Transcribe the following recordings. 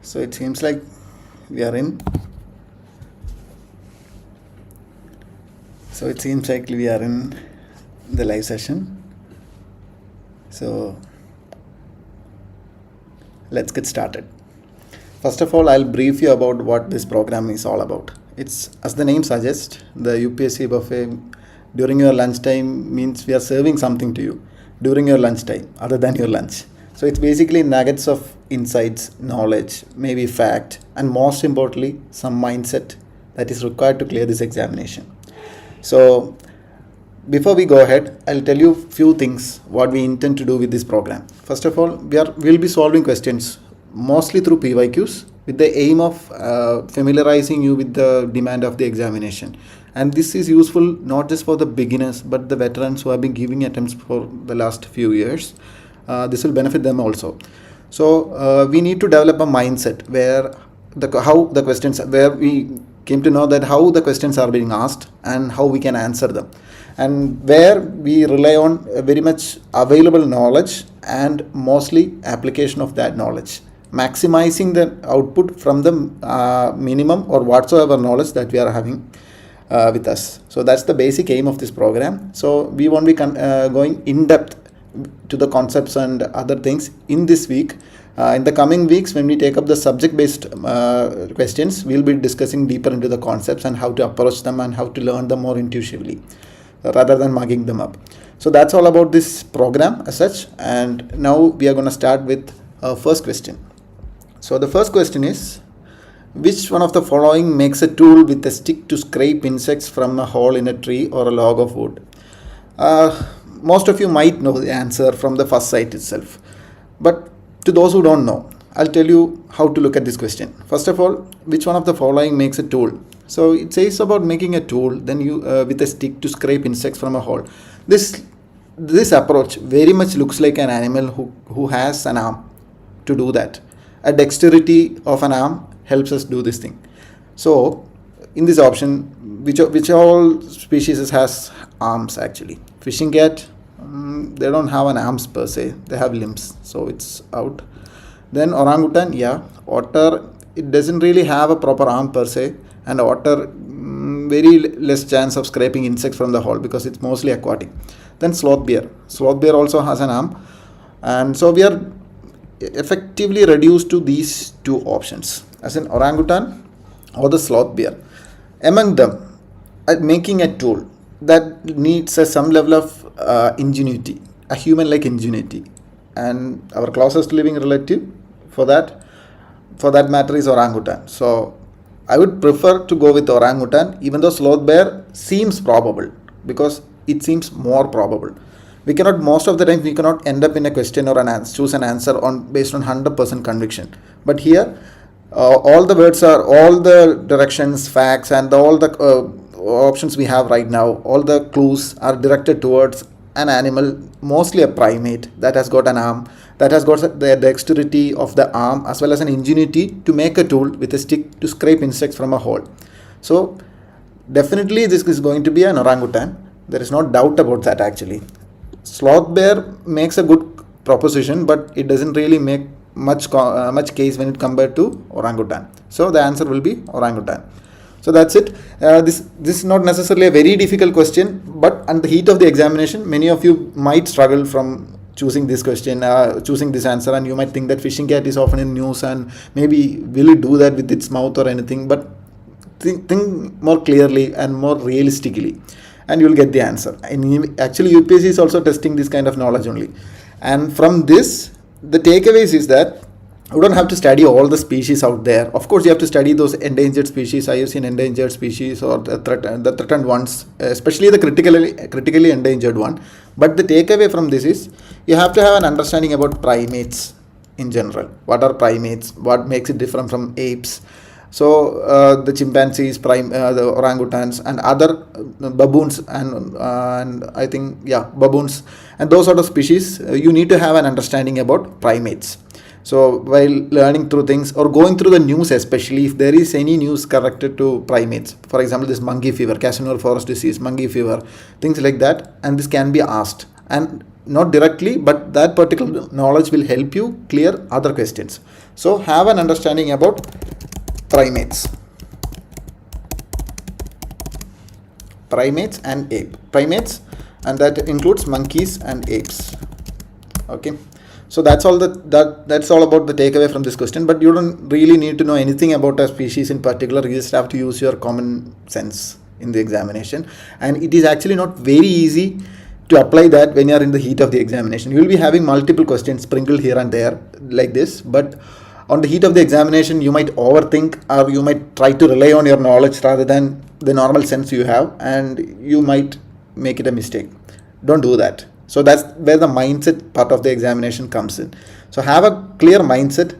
So it seems like we are in. So it seems like we are in the live session. So let's get started. First of all, I'll brief you about what this program is all about. It's, as the name suggests, the UPSC buffet during your lunchtime means we are serving something to you during your lunchtime other than your lunch. So it's basically nuggets of insights, knowledge, maybe fact, and most importantly, some mindset that is required to clear this examination. So before we go ahead, I'll tell you a few things what we intend to do with this program. First of all, we'll be solving questions mostly through PYQs with the aim of familiarizing you with the demand of the examination. And this is useful not just for the beginners but the veterans who have been giving attempts for the last few years. This will benefit them also. So we need to develop a mindset where we came to know that how the questions are being asked and how we can answer them, and where we rely on very much available knowledge and mostly application of that knowledge, maximizing the output from the minimum or whatsoever knowledge that we are having with us. So that's the basic aim of this program. So we won't be going in depth to the concepts and other things in this week. In the coming weeks, when we take up the subject-based questions, we'll be discussing deeper into the concepts and how to approach them and how to learn them more intuitively rather than mugging them up. So that's all about this program as such. And now we are going to start with our first question. So the first question is, which one of the following makes a tool with a stick to scrape insects from a hole in a tree or a log of wood? Most of you might know the answer from the first sight itself. But to those who don't know, I'll tell you how to look at this question. First of all, which one of the following makes a tool? So it says about making a tool, then you with a stick to scrape insects from a hole. This approach very much looks like an animal who has an arm to do that. A dexterity of an arm helps us do this thing. So in this option, which all species has arms actually? Fishing cat, they don't have an arms per se, they have limbs, so it's out. Then orangutan, yeah. Otter, it doesn't really have a proper arm per se, and otter, very less chance of scraping insects from the hole because it's mostly aquatic. Then sloth bear also has an arm, and so we are effectively reduced to these two options, as in orangutan or the sloth bear. Among them, making a tool that needs some level of ingenuity, a human-like ingenuity, and our closest living relative for that matter is orangutan. So I would prefer to go with orangutan, even though sloth bear seems probable because it seems more probable. Most of the time we cannot end up in a question or choose an answer based on 100% conviction. But here, all the directions, facts, and all the options we have right now, all the clues are directed towards an animal, mostly a primate, that has got an arm, that has got the dexterity of the arm as well as an ingenuity to make a tool with a stick to scrape insects from a hole. So definitely this is going to be an orangutan. There is no doubt about that actually. Sloth bear makes a good proposition, but it doesn't really make much case when it compared to orangutan. So the answer will be orangutan. So that's it. This is not necessarily a very difficult question, but on the heat of the examination, many of you might struggle from choosing this question, choosing this answer, and you might think that fishing cat is often in news and maybe will it do that with its mouth or anything, but think more clearly and more realistically and you'll get the answer. And actually UPSC is also testing this kind of knowledge only. And from this, the takeaways is that you don't have to study all the species out there. Of course, you have to study those endangered species, IUCN endangered species, or the threatened ones, especially the critically endangered one. But the takeaway from this is you have to have an understanding about primates in general. What are primates? What makes it different from apes? So the chimpanzees, the orangutans, and other baboons, and I think baboons, and those sort of species, you need to have an understanding about primates. So while learning through things or going through the news, especially if there is any news connected to primates, for example, this monkey fever, Casanova forest disease, monkey fever, things like that, and this can be asked. And not directly, but that particular knowledge will help you clear other questions. So have an understanding about primates and ape. Primates, and that includes monkeys and apes. Okay, so that's all that's all about the takeaway from this question. But you don't really need to know anything about a species in particular. You just have to use your common sense in the examination, and it is actually not very easy to apply that when you are in the heat of the examination. You will be having multiple questions sprinkled here and there like this, but on the heat of the examination you might overthink, or you might try to rely on your knowledge rather than the normal sense you have, and you might make it a mistake. Don't do that. So that's where the mindset part of the examination comes in. So have a clear mindset.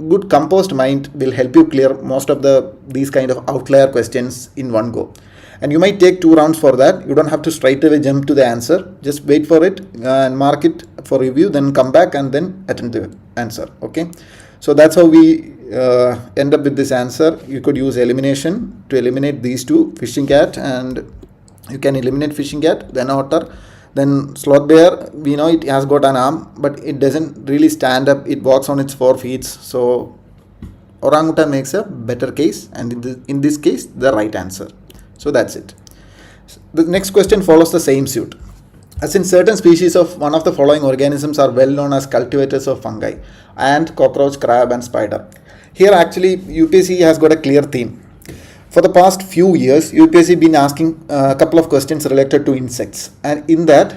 Good composed mind will help you clear most of these kind of outlier questions in one go. And you might take 2 rounds for that. You don't have to straight away jump to the answer. Just wait for it and mark it for review, then come back and then attempt the answer. Okay. So that's how we end up with this answer. You could use elimination to eliminate these two, fishing cat, and you can eliminate fishing cat, then otter. Then sloth bear, we know it has got an arm, but it doesn't really stand up. It walks on its 4 feet. So orangutan makes a better case, and in this case, the right answer. So that's it. The next question follows the same suit. As in, certain species of one of the following organisms are well known as cultivators of fungi: ant, cockroach, crab, and spider. Here actually UPSC has got a clear theme. For the past few years, UPSC been asking a couple of questions related to insects, and in that,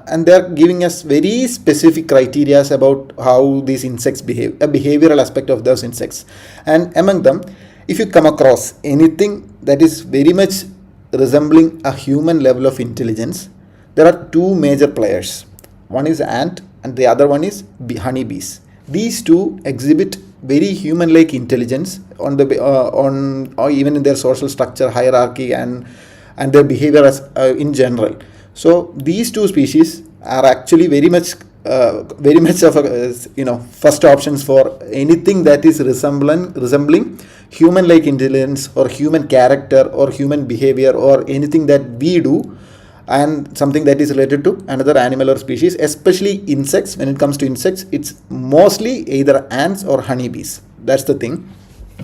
and they are giving us very specific criteria about how these insects behave, a behavioral aspect of those insects. And among them, if you come across anything that is very much resembling a human level of intelligence, there are 2 major players. One is ant, and the other one is honeybees. These 2 exhibit very human-like intelligence on or even in their social structure, hierarchy, and their behavior as in general. So these 2 species are actually very much of a first options for anything that is resembling human-like intelligence or human character or human behavior or anything that we do, and something that is related to another animal or species, especially insects. When it comes to insects, it's mostly either ants or honeybees. That's the thing.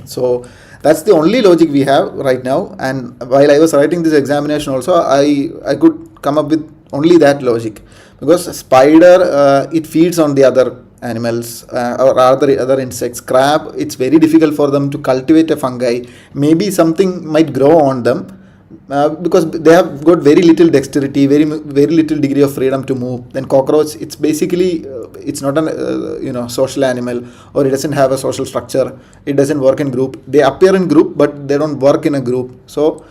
So that's the only logic we have right now. And while I was writing this examination also, I could come up with only that logic, because spider, it feeds on the other animals or other insects. Crab, it's very difficult for them to cultivate a fungi. Maybe something might grow on them, because they have got very little dexterity, very little degree of freedom to move. Then cockroach, it's basically it's not an social animal, or it doesn't have a social structure. It doesn't work in group. They appear in group, but they don't work in a group. So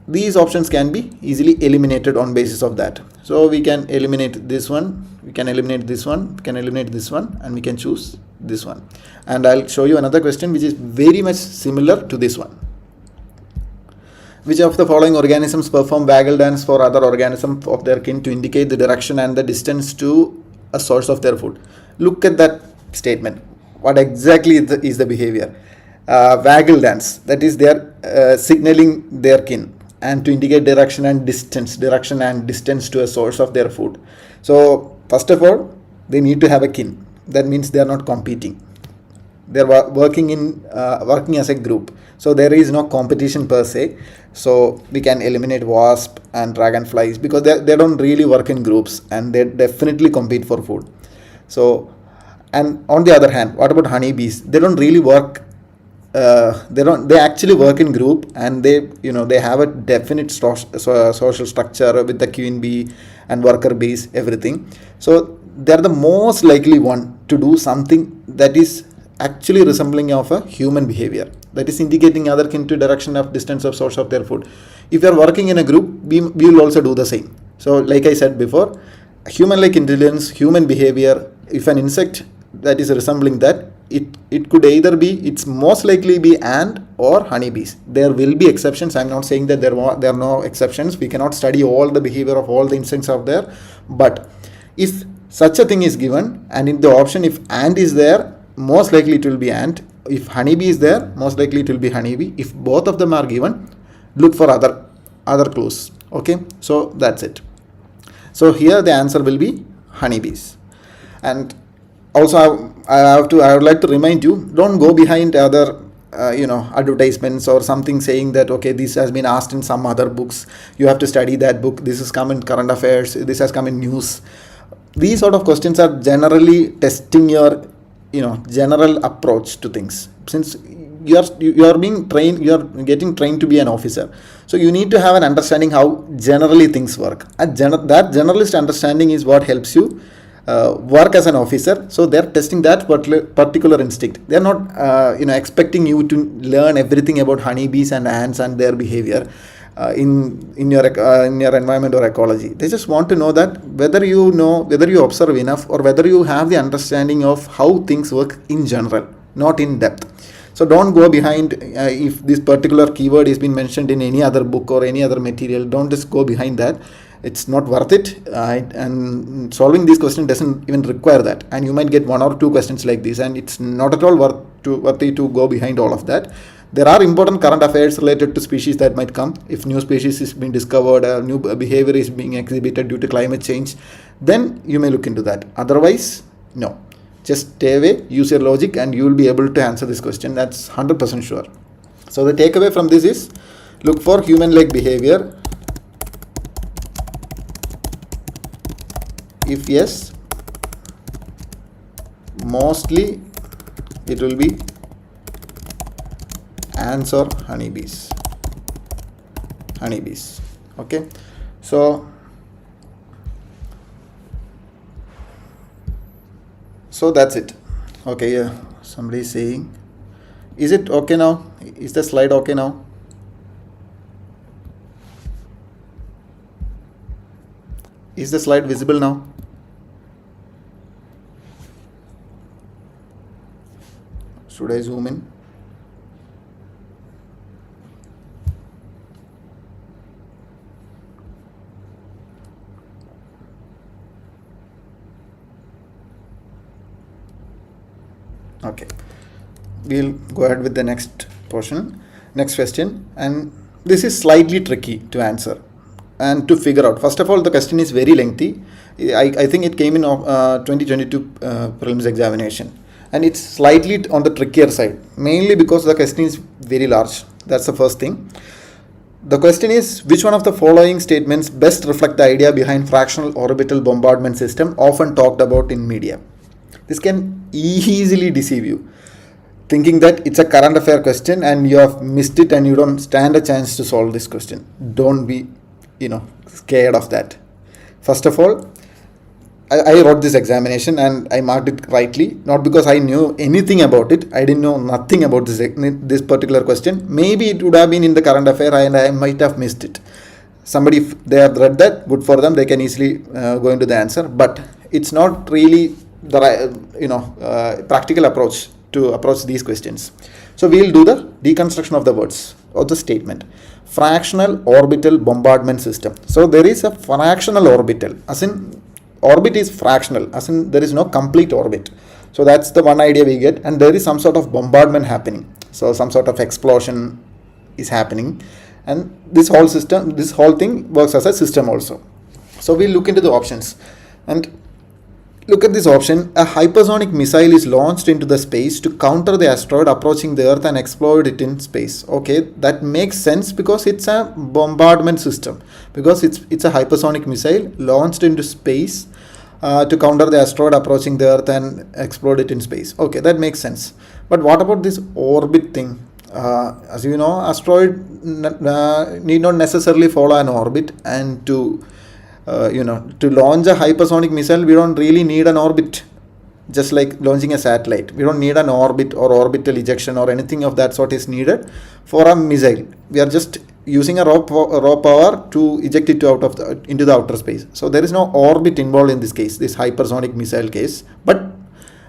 these options can be easily eliminated on basis of that. So we can eliminate this one, we can eliminate this one, we can eliminate this one, and we can choose this one. And I'll show you another question which is very much similar to this one. Which of the following organisms perform waggle dance for other organisms of their kin to indicate the direction and the distance to a source of their food? Look at that statement. What exactly is the behavior? Waggle dance, that is they are signaling their kin and to indicate direction and distance to a source of their food. So first of all, they need to have a kin. That means they are not competing. They are working as a group. So there is no competition per se. So we can eliminate wasp and dragonflies, because they don't really work in groups and they definitely compete for food. So, and on the other hand, what about honeybees? They don't really work. They actually work in group, and they have a definite social structure with the queen bee and worker bees, everything. So they're the most likely one to do something that is actually resembling of a human behavior, that is indicating other kin to direction of distance of source of their food. If you are working in a group, we will also do the same. So like I said before, human-like intelligence, human behavior, if an insect that is resembling that, it could either be, it's most likely be ant or honeybees. There will be exceptions. I'm not saying that there are no exceptions. We cannot study all the behavior of all the insects out there. But if such a thing is given, and in the option if ant is there, most likely it will be ant. If honeybee is there, most likely it will be honeybee. If both of them are given, look for other clues. Okay, so that's it. So here the answer will be honeybees. And also I would like to remind you, don't go behind other advertisements or something saying that okay, this has been asked in some other books, you have to study that book, this has come in current affairs, this has come in news. These sort of questions are generally testing your general approach to things. Since you are being trained, you are getting trained to be an officer, so you need to have an understanding how generally things work. That generalist understanding is what helps you work as an officer. So they're testing that particular instinct. They're not expecting you to learn everything about honeybees and ants and their behavior in your environment or ecology. They just want to know that whether you observe enough, or whether you have the understanding of how things work in general, not in depth. So don't go behind if this particular keyword is been mentioned in any other book or any other material. Don't just go behind that. It's not worth it, and solving this question doesn't even require that. And you might get 1 or 2 questions like this, and it's not at all worthy to go behind all of that. There are important current affairs related to species that might come. If new species is being discovered, new behavior is being exhibited due to climate change, then you may look into that. Otherwise, no. Just stay away, use your logic, and you will be able to answer this question. That's 100% sure. So the takeaway from this is, look for human-like behavior. If yes, mostly it will be ants or honeybees. Okay, so that's it. Okay, yeah, somebody is saying, is it okay now? Is the slide okay now? Is the slide visible now? Should I zoom in? Okay, we'll go ahead with the next question, and this is slightly tricky to answer and to figure out. First of all, the question is very lengthy. I think it came in 2022 prelims examination, and it's slightly on the trickier side, mainly because the question is very large. That's the first thing. The question is, which one of the following statements best reflect the idea behind fractional orbital bombardment system often talked about in media? This can easily deceive you, thinking that it's a current affair question and you have missed it and you don't stand a chance to solve this question. Don't be scared of that. First of all, I wrote this examination and I marked it rightly, not because I knew anything about it. I didn't know nothing about this particular question. Maybe it would have been in the current affair and I might have missed it. Somebody, if they have read that, good for them, they can easily go into the answer. But it's not really the practical approach to approach these questions. So we'll do the deconstruction of the words or the statement. Fractional orbital bombardment system. So there is a fractional orbital, as in orbit is fractional, as in there is no complete orbit. So that's the one idea we get, and there is some sort of bombardment happening. So some sort of explosion is happening, and this whole thing works as a system also. So we'll look into the options and look at this option. A hypersonic missile is launched into the space to counter the asteroid approaching the Earth and explode it in space. Okay, that makes sense because it's a bombardment system. Because it's a hypersonic missile launched into space to counter the asteroid approaching the Earth and explode it in space. Okay, that makes sense. But what about this orbit thing? As you know, asteroid need not necessarily follow an orbit, and to launch a hypersonic missile, we don't really need an orbit. Just like launching a satellite, we don't need an orbit or orbital ejection or anything of that sort is needed for a missile. We are just using a raw power to eject it into the outer space. So there is no orbit involved in this case, this hypersonic missile case. But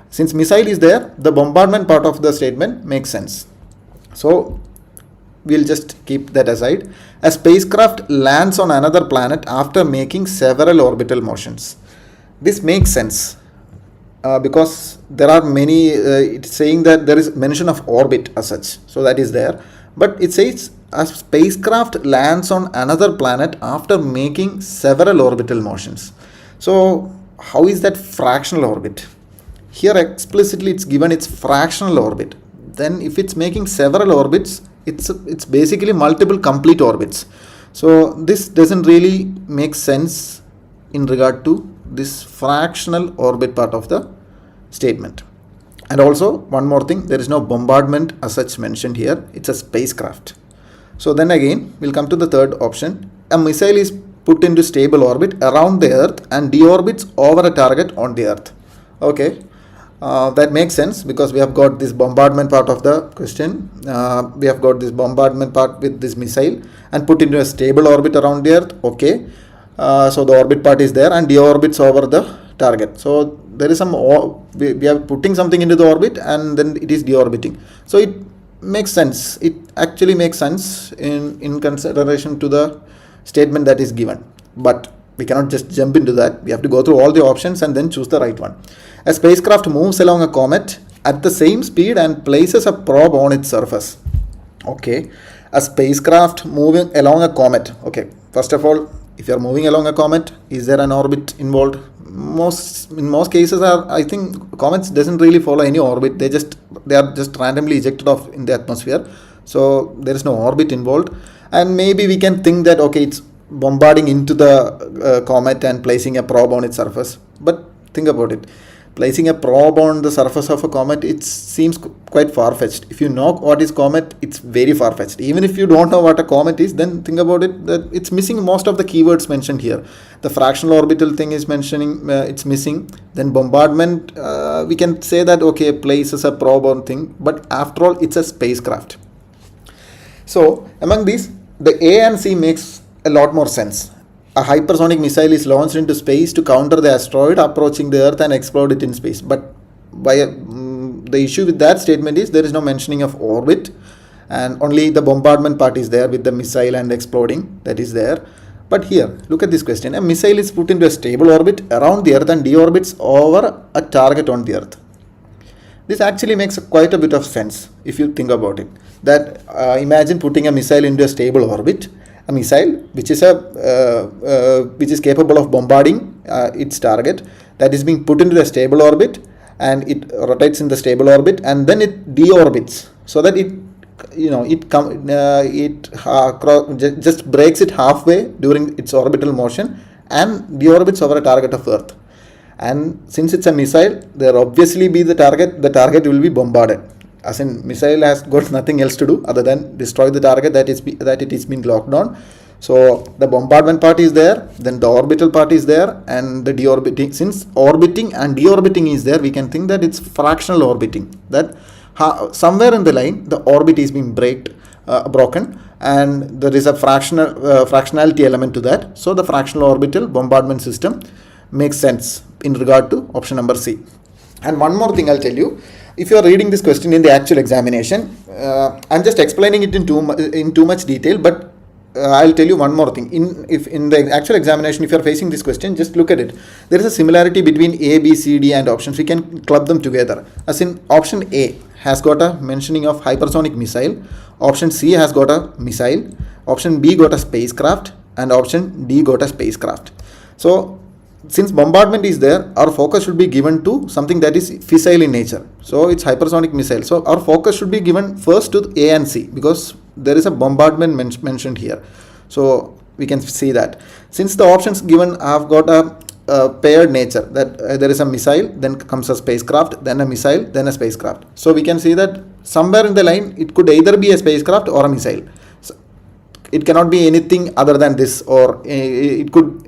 since missile is there, the bombardment part of the statement makes sense. So we'll just keep that aside. A spacecraft lands on another planet after making several orbital motions. This makes sense because there are many, it's saying that there is mention of orbit as such. So that is there. But it says a spacecraft lands on another planet after making several orbital motions. So how is that fractional orbit? Here explicitly it's given its fractional orbit. Then if it's making several orbits, it's basically multiple complete orbits. So this doesn't really make sense in regard to this fractional orbit part of the statement. And also one more thing, there is no bombardment as such mentioned here. It's a spacecraft. So then again we'll come to the third option. A missile is put into stable orbit around the earth and deorbits over a target on the earth. Okay, that makes sense because we have got this bombardment part of the question. We have got this bombardment part with this missile and put into a stable orbit around the earth. Okay, so the orbit part is there and deorbits over the target. So there is some, we are putting something into the orbit and then it is deorbiting. So it makes sense. It actually makes sense in consideration to the statement that is given. But we cannot just jump into that. We have to go through all the options and then choose the right one. A spacecraft moves along a comet at the same speed and places a probe on its surface. Okay, a spacecraft moving along a comet. Okay, first of all, if you are moving along a comet, is there an orbit involved? In most cases, I think comets doesn't really follow any orbit. They are just randomly ejected off in the atmosphere. So there is no orbit involved. And maybe we can think that okay, it's bombarding into the comet and placing a probe on its surface. But think about it. Placing a probe on the surface of a comet, it seems quite far-fetched. If you know what is comet, it's very far-fetched. Even if you don't know what a comet is, then think about it, that it's missing most of the keywords mentioned here. The fractional orbital thing is mentioning, it's missing. Then bombardment, we can say that, okay, places a probe on thing, but after all, it's a spacecraft. So among these, the A and C makes a lot more sense. A hypersonic missile is launched into space to counter the asteroid approaching the Earth and explode it in space. But the issue with that statement is there is no mentioning of orbit and only the bombardment part is there with the missile and exploding, that is there. But here, look at this question. A missile is put into a stable orbit around the Earth and deorbits over a target on the Earth. This actually makes quite a bit of sense if you think about it. That imagine putting a missile into a stable orbit. A missile which is capable of bombarding its target, that is being put into the stable orbit and it rotates in the stable orbit and then it deorbits so that it just breaks it halfway during its orbital motion and deorbits over a target of Earth. And since it's a missile, there obviously be the target will be bombarded. As in, missile has got nothing else to do other than destroy the target that it is being locked on. So the bombardment part is there, then the orbital part is there, and the deorbiting. Since orbiting and deorbiting is there, we can think that it's fractional orbiting. That somewhere in the line, the orbit is being broken, and there is a fractionality element to that. So the fractional orbital bombardment system makes sense in regard to option number C. And one more thing I'll tell you. If you are reading this question in the actual examination, I'm just explaining it in too much detail, but I'll tell you one more thing. In the actual examination, if you are facing this question, just look at it. There is a similarity between A, B, C, D and options. We can club them together. As in, option A has got a mentioning of hypersonic missile. Option C has got a missile. Option B got a spacecraft. And option D got a spacecraft. So since bombardment is there, our focus should be given to something that is fissile in nature. So it's hypersonic missile. So our focus should be given first to A and C because there is a bombardment mentioned here. So we can see that. Since the options given have got a paired nature, that there is a missile, then comes a spacecraft, then a missile, then a spacecraft. So we can see that somewhere in the line, it could either be a spacecraft or a missile. It cannot be anything other than this, or it could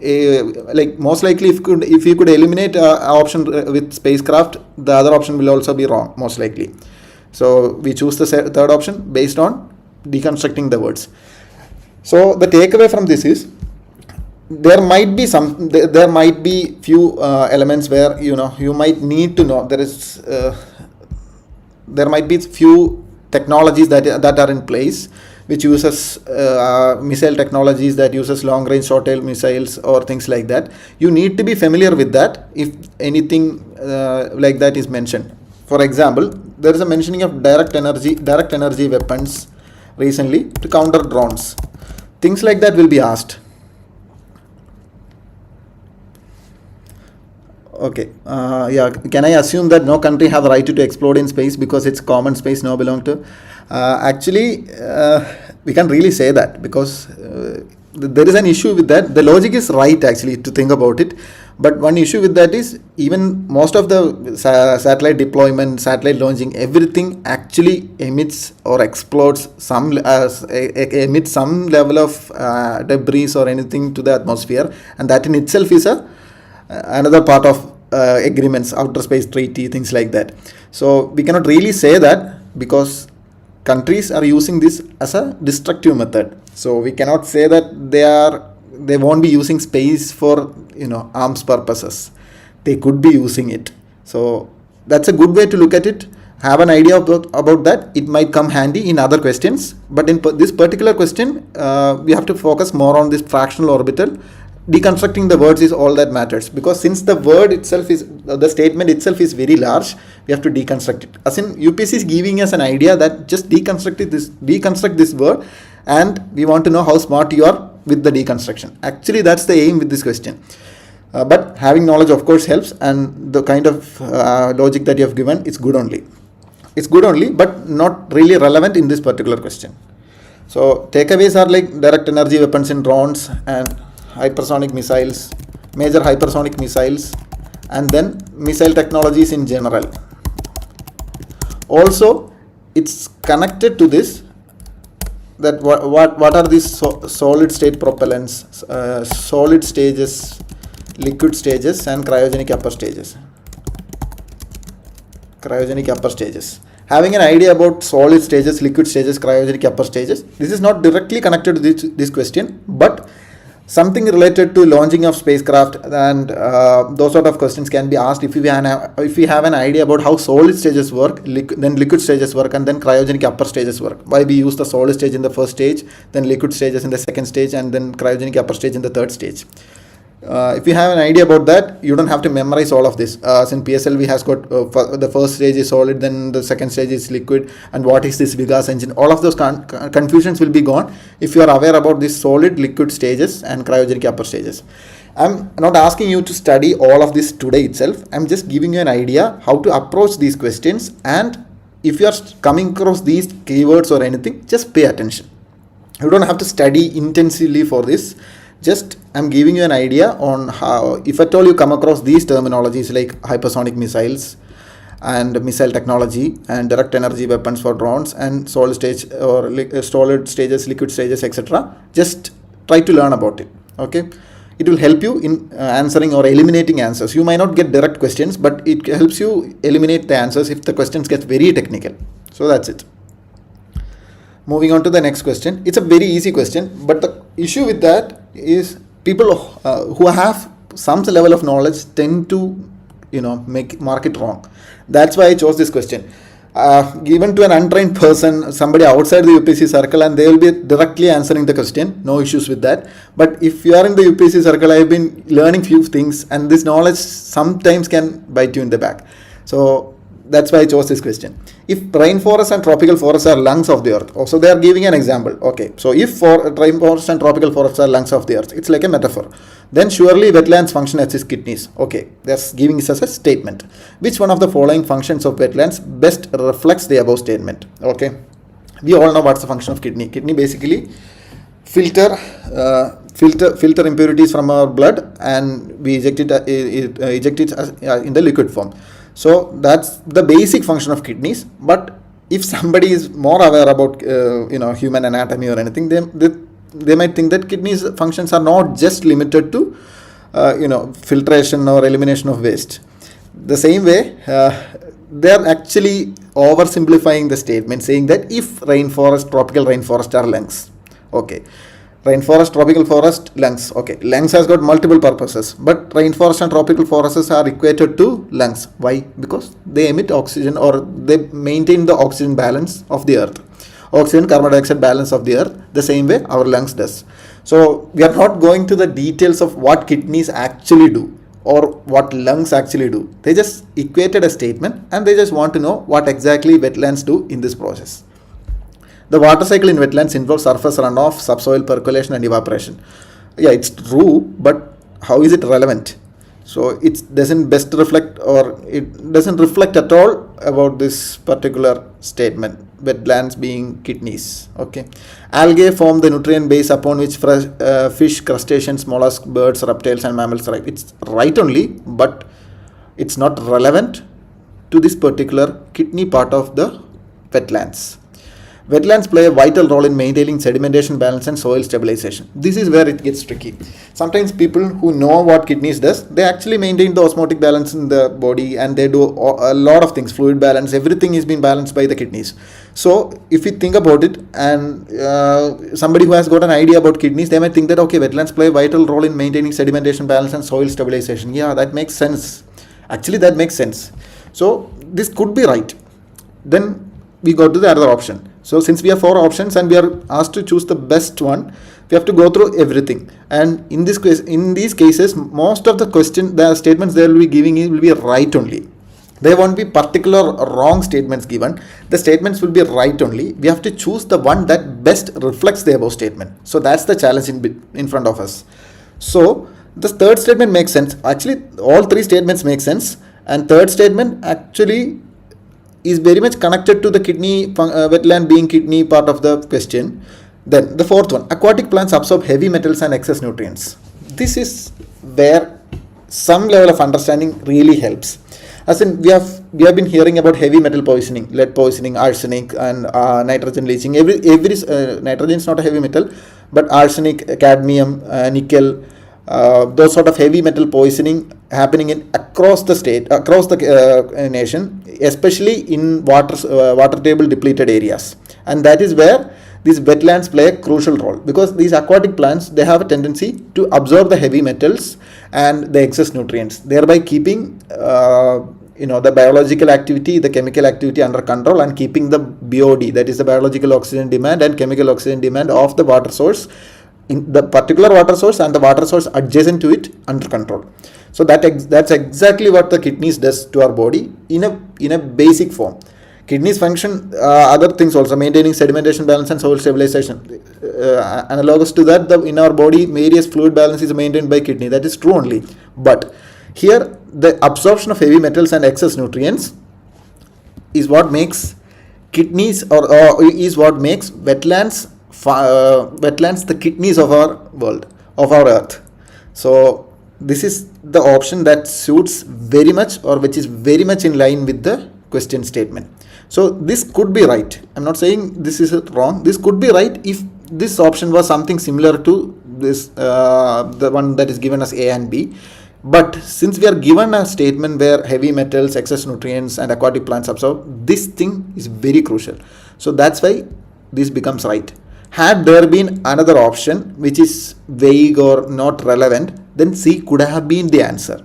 like most likely if you could eliminate an option with spacecraft, the other option will also be wrong most likely. So we choose the third option based on deconstructing the words. So the takeaway from this is there might be few elements where you might need to know. There might be few technologies that are in place which uses missile technologies that uses long range short tail missiles or things like that. You need to be familiar with that if anything like that is mentioned. For example, there is a mentioning of direct energy weapons, recently to counter drones. Things like that will be asked. Okay, yeah, can I assume that no country have the right to explode in space because it's common space no belong to? Actually, we can't really say that, because there is an issue with that. The logic is right actually to think about it, but one issue with that is even most of the satellite deployment, satellite launching, everything actually emits or explodes emits some level of debris or anything to the atmosphere, and that in itself is another part of agreements, outer space treaty, things like that. So we cannot really say that, because countries are using this as a destructive method. So we cannot say that they won't be using space for arms purposes. They could be using it. So that's a good way to look at it. Have an idea about that. It might come handy in other questions, but in this particular question we have to focus more on this fractional orbital. Deconstructing the words is all that matters, because since the word itself is, the statement itself is very large, we have to deconstruct it. As in, UPSC is giving us an idea that just deconstruct this word, and we want to know how smart you are with the deconstruction. Actually, that's the aim with this question. But having knowledge of course helps, and the kind of logic that you have given, it's good only. It's good only, but not really relevant in this particular question. So takeaways are like direct energy weapons in drones and hypersonic missiles, major hypersonic missiles, and then missile technologies in general. Also, it's connected to this, that what are these solid state propellants, solid stages, liquid stages, and cryogenic upper stages. Having an idea about solid stages, liquid stages, cryogenic upper stages, this is not directly connected to this question, but something related to launching of spacecraft, and those sort of questions can be asked if we have an idea about how solid stages work, then liquid stages work, and then cryogenic upper stages work. Why we use the solid stage in the first stage, then liquid stages in the second stage, and then cryogenic upper stage in the third stage. If you have an idea about that, you don't have to memorize all of this. In PSLV has got the first stage is solid, then the second stage is liquid, and what is this Vigas engine? All of those confusions will be gone if you are aware about these solid, liquid stages and cryogenic upper stages. I'm not asking you to study all of this today itself. I'm just giving you an idea how to approach these questions, and if you are coming across these keywords or anything, just pay attention. You don't have to study intensively for this. Just I'm giving you an idea on how, if at all you come across these terminologies like hypersonic missiles and missile technology and direct energy weapons for drones and solid stage or solid stages, liquid stages, etc., just try to learn about it. Okay, it will help you in answering or eliminating answers. You might not get direct questions, but it helps you eliminate the answers if the questions get very technical. So that's it. Moving on to the next question. It's a very easy question, but the issue with that is people who have some level of knowledge tend to mark it wrong. That's why I chose this question. Given to an untrained person, somebody outside the UPSC circle, and they will be directly answering the question, no issues with that. But if you are in the UPSC circle, I have been learning few things, and this knowledge sometimes can bite you in the back. So that's why I chose this question. If rainforests and tropical forests are lungs of the earth, also they are giving an example. Okay, so if rainforests and tropical forests are lungs of the earth, it's like a metaphor. Then surely wetlands function as its kidneys. Okay, that's giving us as a statement. Which one of the following functions of wetlands best reflects the above statement? Okay, we all know what's the function of kidney. Kidney basically filter impurities from our blood, and we eject it in the liquid form. So that's the basic function of kidneys. But if somebody is more aware about human anatomy or anything, they might think that kidneys functions are not just limited to filtration or elimination of waste. The same way, they are actually oversimplifying the statement, saying that if tropical rainforest are lungs. Okay. Rainforest, tropical forest, lungs. Okay, lungs has got multiple purposes, but rainforest and tropical forests are equated to lungs. Why? Because they emit oxygen, or they maintain the oxygen balance of the earth. Oxygen, carbon dioxide balance of the earth, the same way our lungs does. So we are not going to the details of what kidneys actually do or what lungs actually do. They just equated a statement, and they just want to know what exactly wetlands do in this process. The water cycle in wetlands involves surface runoff, subsoil percolation and evaporation. Yeah, it's true, but how is it relevant? So it doesn't best reflect, or it doesn't reflect at all about this particular statement, wetlands being kidneys. Okay, algae form the nutrient base upon which fish, crustaceans, mollusks, birds, reptiles and mammals thrive. It's right only, but it's not relevant to this particular kidney part of the wetlands. Wetlands play a vital role in maintaining sedimentation balance and soil stabilization. This is where it gets tricky. Sometimes people who know what kidneys does, they actually maintain the osmotic balance in the body, and they do a lot of things, fluid balance, everything is being balanced by the kidneys. So if you think about it, and somebody who has got an idea about kidneys, they might think that, okay, wetlands play a vital role in maintaining sedimentation balance and soil stabilization. Yeah, that makes sense. Actually, that makes sense. So this could be right. Then we go to the other option. So since we have 4 options and we are asked to choose the best one, we have to go through everything. And in this case, in these cases, most of the statements they will be giving will be right only. There won't be particular wrong statements given. The statements will be right only. We have to choose the one that best reflects the above statement. So that's the challenge in front of us. So the third statement makes sense. Actually, all 3 statements make sense. And third statement actually is very much connected to the kidney, wetland being kidney part of the question. Then the fourth one, aquatic plants absorb heavy metals and excess nutrients. This is where some level of understanding really helps. As in, we have been hearing about heavy metal poisoning, lead poisoning, arsenic and nitrogen leaching. Every nitrogen is not a heavy metal, but arsenic, cadmium, nickel, those sort of heavy metal poisoning happening across the state, across the nation, especially in water table depleted areas. And that is where these wetlands play a crucial role, because these aquatic plants, they have a tendency to absorb the heavy metals and the excess nutrients, thereby keeping the biological activity, the chemical activity under control, and keeping the BOD, that is the biological oxygen demand and chemical oxygen demand of the water source, in the particular water source and the water source adjacent to it, under control. So that's exactly what the kidneys does to our body in a basic form. Kidneys function other things also, maintaining sedimentation balance and soil stabilization. Analogous to that, in our body, various fluid balance is maintained by kidney. That is true only. But here, the absorption of heavy metals and excess nutrients is what makes kidneys, or is what makes wetlands the kidneys of our world, of our earth. So this is the option that suits very much, or which is very much in line with the question statement. So this could be right. I'm not saying this is wrong. This could be right if this option was something similar to this, the one that is given as A and B. But since we are given a statement where heavy metals, excess nutrients and aquatic plants absorb, this thing is very crucial. So that's why this becomes right. Had there been another option which is vague or not relevant, then C could have been the answer.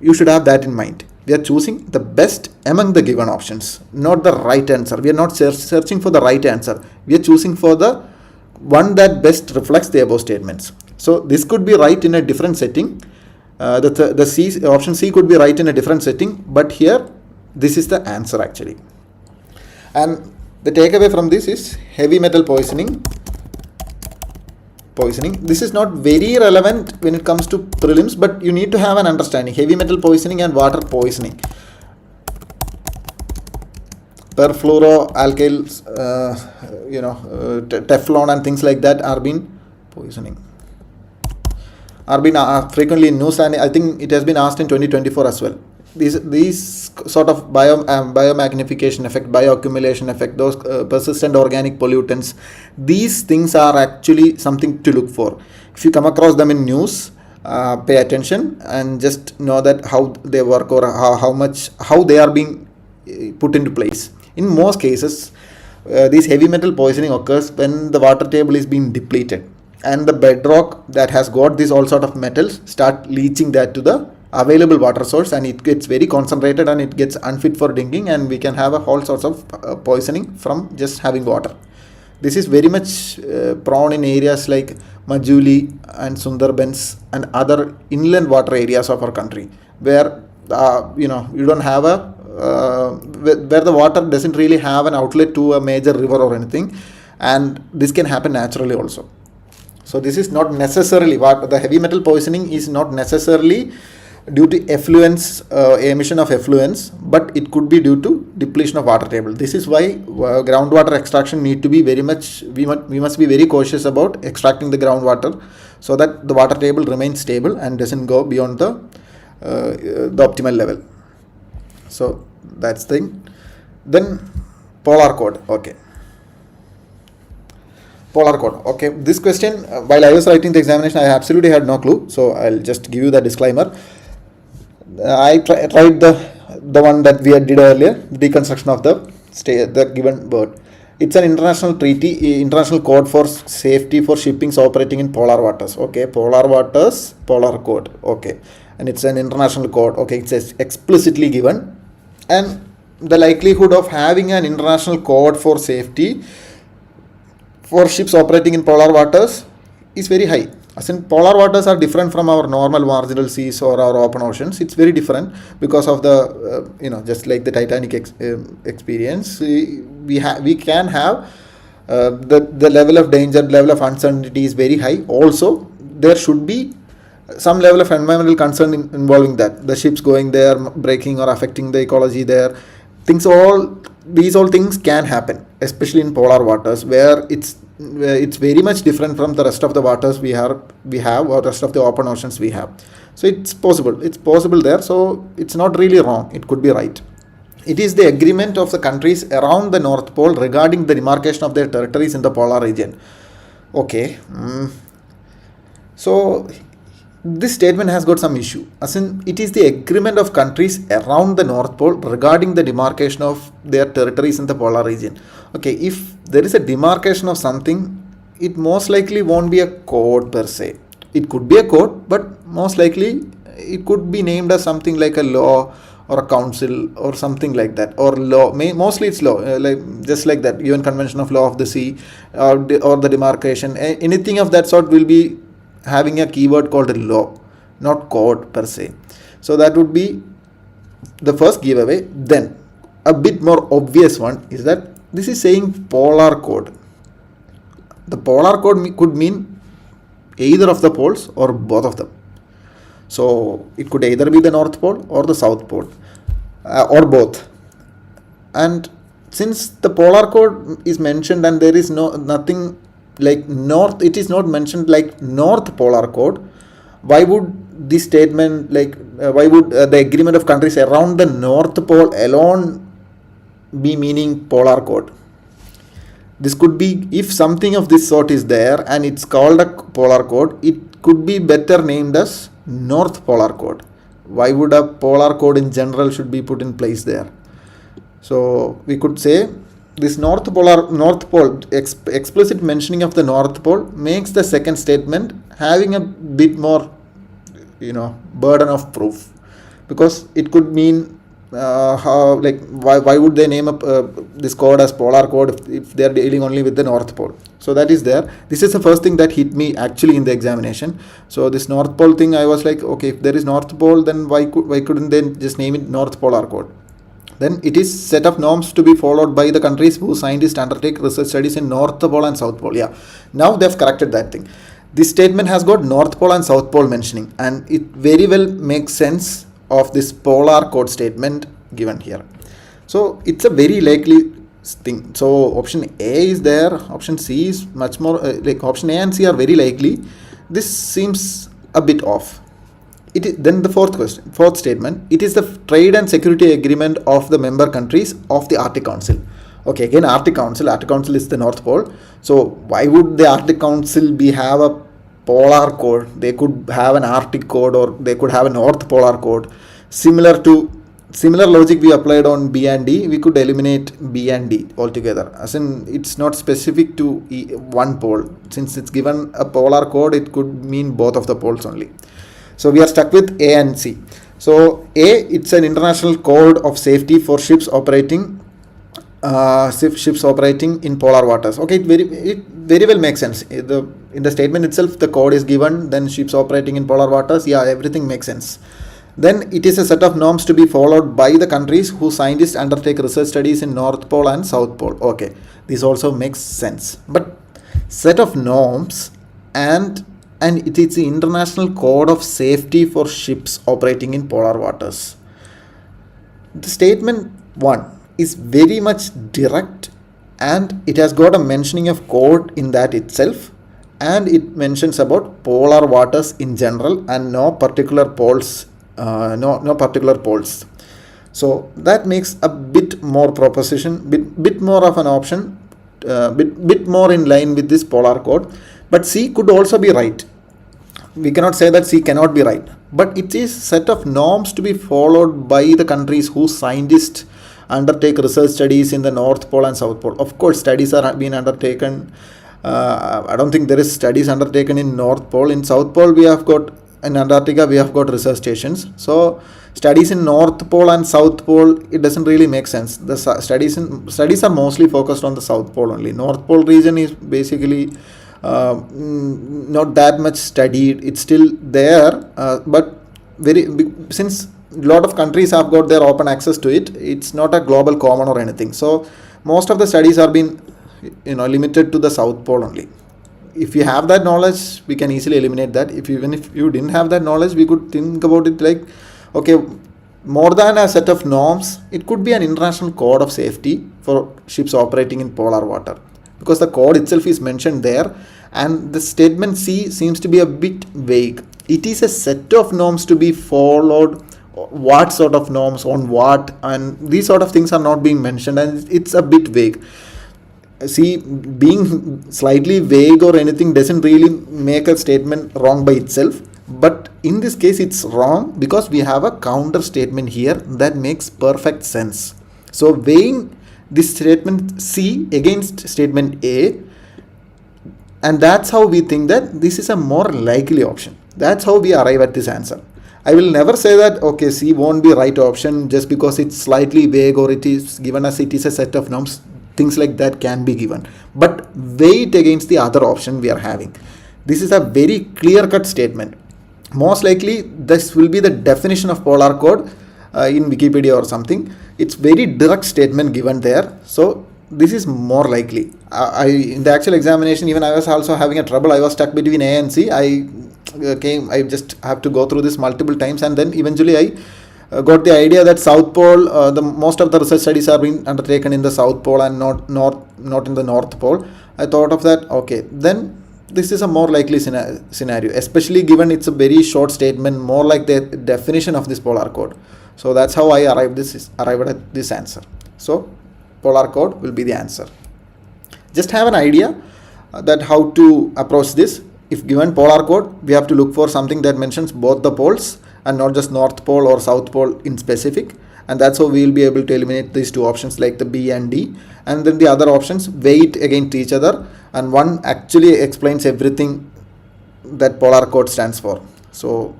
You should have that in mind. We are choosing the best among the given options, not the right answer. We are not searching for the right answer. We are choosing for the one that best reflects the above statements. So this could be right in a different setting. Option C could be right in a different setting, but here this is the answer actually. And the takeaway from this is heavy metal poisoning. This is not very relevant when it comes to prelims, but you need to have an understanding. Heavy metal poisoning and water poisoning. Perfluoroalkyls, Teflon and things like that are being poisoning. Are being frequently in news, and I think it has been asked in 2024 as well. These sort of biomagnification effect, bioaccumulation effect, those persistent organic pollutants, these things are actually something to look for. If you come across them in news, pay attention and just know that how they work, or how they are being put into place. In most cases, this heavy metal poisoning occurs when the water table is being depleted, and the bedrock that has got these all sort of metals start leaching that to the available water source, and it gets very concentrated and it gets unfit for drinking, and we can have a whole sorts of poisoning from just having water. This is very much prone in areas like Majuli and Sundarbans and other inland water areas of our country, where you don't have where the water doesn't really have an outlet to a major river or anything. and this can happen naturally also. So this is not necessarily what the heavy metal poisoning is not necessarily due to effluents, emission of effluents, but it could be due to depletion of water table. This is why groundwater extraction need to be very much, we must be very cautious about extracting the groundwater so that the water table remains stable and doesn't go beyond the optimal level. So that's the thing. Then polar code. Okay, polar code. Okay, this question, while I was writing the examination, I absolutely had no clue, so I'll just give you the disclaimer. I tried the one that we did earlier, deconstruction of the given word. It's an international treaty, international code for safety for shippings operating in polar waters. Okay, polar waters, polar code. Okay, and it's an international code. Okay, it's explicitly given, and the likelihood of having an international code for safety for ships operating in polar waters is very high. As in, polar waters are different from our normal marginal seas or our open oceans. It's very different because of the just like the Titanic experience, we can have the level of danger, level of uncertainty is very high. Also, there should be some level of environmental concern involving that, the ships going there, breaking or affecting the ecology there. These all things can happen, especially in polar waters, where it's very much different from the rest of the waters we have or rest of the open oceans we have. So it's possible there. So it's not really wrong, it could be right. It is the agreement of the countries around the North Pole regarding the demarcation of their territories in the polar region. Okay, so this statement has got some issue, as in it is the agreement of countries around the North Pole regarding the demarcation of their territories in the polar region. Okay, if there is a demarcation of something, it most likely won't be a code per se. It could be a code, but most likely it could be named as something like a law or a council or something like that, or law. Mostly it's law, just like that UN Convention of Law of the Sea, or the demarcation. Anything of that sort will be having a keyword called law, not code per se. So that would be the first giveaway. Then a bit more obvious one is that this is saying polar code. The polar code could mean either of the poles or both of them. So it could either be the North Pole or the South Pole, or both. And since the polar code is mentioned and there is nothing like north, it is not mentioned like North Polar Code, why would this statement, why would the agreement of countries around the North Pole alone be meaning polar code? This could be, if something of this sort is there and it's called a polar code, it could be better named as North Polar Code. Why would a polar code in general should be put in place there? So we could say this North Pole, explicit mentioning of the North Pole makes the second statement having a bit more, burden of proof, because it could mean why would they name this code as polar code if they are dealing only with the North Pole? So that is there. This is the first thing that hit me actually in the examination. So this North Pole thing, I was like, okay, if there is North Pole, then why couldn't they just name it North Polar Code? Then it is set of norms to be followed by the countries whose scientists undertake research studies in North Pole and South Pole. Yeah, now they've corrected that thing. This statement has got North Pole and South Pole mentioning, and it very well makes sense of this polar code statement given here. So it's a very likely thing. So option A is there, option C is much more option A and C are very likely. This seems a bit off. Then the fourth statement, it is the trade and security agreement of the member countries of the Arctic Council. Okay, again Arctic Council is the North Pole. So why would the Arctic Council have a polar code? They could have an Arctic code, or they could have a North Polar code. Similar logic we applied on B and D, we could eliminate B and D altogether. As in, it's not specific to one pole. Since it's given a polar code, it could mean both of the poles only. So we are stuck with A and C. So A, it's an international code of safety for ships operating in polar waters. Okay, it very well makes sense. In the statement itself, the code is given, then ships operating in polar waters. Yeah, everything makes sense. Then it is a set of norms to be followed by the countries whose scientists undertake research studies in North Pole and South Pole. Okay, this also makes sense. But set of norms and it is the international code of safety for ships operating in polar waters. The statement 1 is very much direct, and it has got a mentioning of code in that itself, and it mentions about polar waters in general and no particular poles. No particular poles. So that makes a bit more proposition, bit more of an option, bit more in line with this polar code. But C could also be right. We cannot say that C cannot be right, but it is set of norms to be followed by the countries whose scientists undertake research studies in the North Pole and South Pole. Of course, studies are being undertaken. I don't think there is studies undertaken in North Pole. In South Pole, we have got, in Antarctica, we have got research stations. So studies in North Pole and South Pole, it doesn't really make sense. The studies are mostly focused on the South Pole only. North Pole region is basically not that much studied. It's still there, but since a lot of countries have got their open access to it, it's not a global common or anything. So most of the studies are being limited to the South Pole only. If you have that knowledge, we can easily eliminate that. Even if you didn't have that knowledge, we could think about it like, okay, more than a set of norms, it could be an international code of safety for ships operating in polar water, because the code itself is mentioned there, and the statement C seems to be a bit vague. It is a set of norms to be followed. What sort of norms on what, and these sort of things are not being mentioned, and it's a bit vague. See, being slightly vague or anything doesn't really make a statement wrong by itself, but in this case it's wrong because we have a counter statement here that makes perfect sense. So weighing this statement C against statement A, and that's how we think that this is a more likely option. That's how we arrive at this answer. I will never say that, okay, C won't be right option just because it's slightly vague or it is given as it is a set of norms. Things like that can be given, but weigh it against the other option we are having. This is a very clear-cut statement. Most likely, this will be the definition of polar code in Wikipedia or something. It's very direct statement given there. So this is more likely. In the actual examination, even I was also having a trouble. I was stuck between A and C. I just have to go through this multiple times, and then eventually I got the idea that South Pole, most of the research studies are being undertaken in the South Pole and not in the North Pole. I thought of that, okay, then this is a more likely scenario, especially given it's a very short statement, more like the definition of this polar code. So that's how I arrived at this answer. So polar code will be the answer. Just have an idea that how to approach this. If given polar code, we have to look for something that mentions both the poles and not just North Pole or South Pole in specific, and that's how we will be able to eliminate these two options like the B and D, and then the other options weigh it against each other, and one actually explains everything that polar code stands for. So